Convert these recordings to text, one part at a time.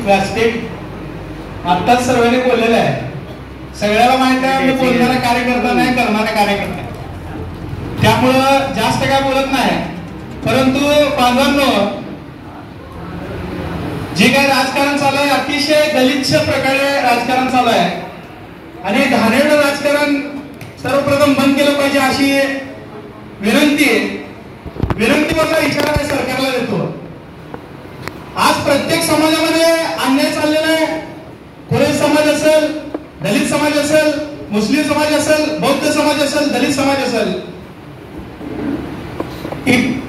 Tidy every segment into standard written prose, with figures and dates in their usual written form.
व्यासपीठ आत्ताच सर्वांनी बोललेलं आहे. सगळ्याला माहिती आहे मी बोलणारा कार्यकर्ता नाही, करणारा कार्यकर्ता. त्यामुळं जास्त काय बोलत नाही. परंतु बांधवांनो, जे काय राजकारण चालू आहे अतिशय दलितच्या प्रकारे राजकारण चालू आहे आणि घाणेरडं राजकारण सर्वप्रथम बंद केलं पाहिजे अशी विनंतीचा इशारा सरकारला देतो. आज प्रत्येक समाजामध्ये अन्याय चाललेला आहे. कोळी समाज असेल, दलित समाज असेल, मुस्लिम समाज असेल, बौद्ध समाज असेल, दलित समाज असेल,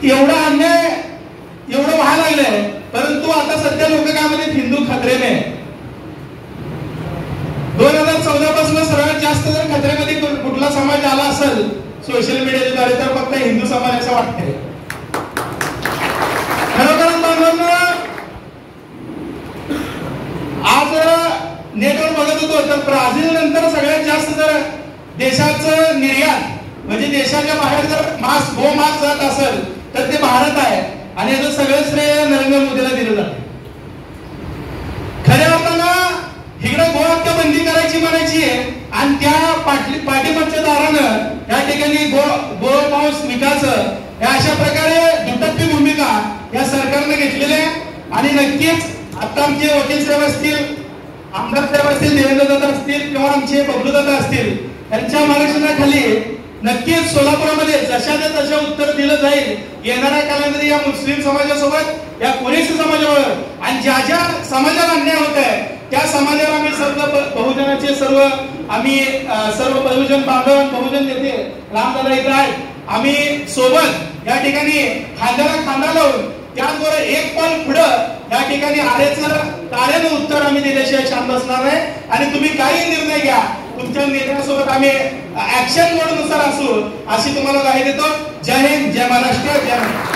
एवढा अन्याय एवढं व्हायला लागलंय. परंतु आता सध्या लोक काय म्हणतात हिंदू खतरेने. 2014 पासून सर्वात जास्त जर खतरेमध्ये कुठला समाज आला असेल सोशल मीडियाच्या द्वारे तर फक्त हिंदू समाज असं वाटतंय. खरोखर बांधवांनो, आज नेटवर बघत होतो तर ब्राझील नंतर सगळ्यात जास्त जर देशाचं निर्यात म्हणजे देशाच्या बाहेर जर मास जात असेल तर ते भारत आहे आणि याचं सगळं श्रेय नरेंद्र मोदीला दिलं जातं. खऱ्या अर्थानं इकडे गोहत्या बंदी करायची म्हणायची आणि त्या पाठीमागच्या दारानं या ठिकाणी गोमांस विकास या अशा प्रकारे दुटप्पी भूमिका या सरकारने घेतलेली आहे. आणि नक्कीच आता आमचे वकील साहेब असतील, आमदार साहेब असतील, देवेंद्र दादा असतील किंवा आमचे बबलू दादा असतील, त्यांच्या मार्गदर्शनाखाली नक्कीच सोलापुरामध्ये जशाच्या तशा उत्तर दिलं जाईल. येणाऱ्या काळामध्ये या मुस्लिम समाजासोबत या कुरेशी समाजावर आणि ज्या ज्या समाजाला अन्याय होत आहे त्या समाजाला आम्ही बहुजनाचे सर्व बहुजन बांधव बहुजन नेते रामदादा इथं आहेत. आम्ही सोबत या ठिकाणी खांद्याला खांदा लावून त्याचबरोबर एक पाऊल पुढं या ठिकाणी तारेचं उत्तर आम्ही दिल्याशिवाय शांत असणार आहे. आणि तुम्ही काही निर्णय घ्या, तुमच्या निर्णयासोबत आम्ही ऍक्शन मोड नुसार असू अशी तुम्हाला ग्वाही देतो. जय हिंद, जय महाराष्ट्र, जय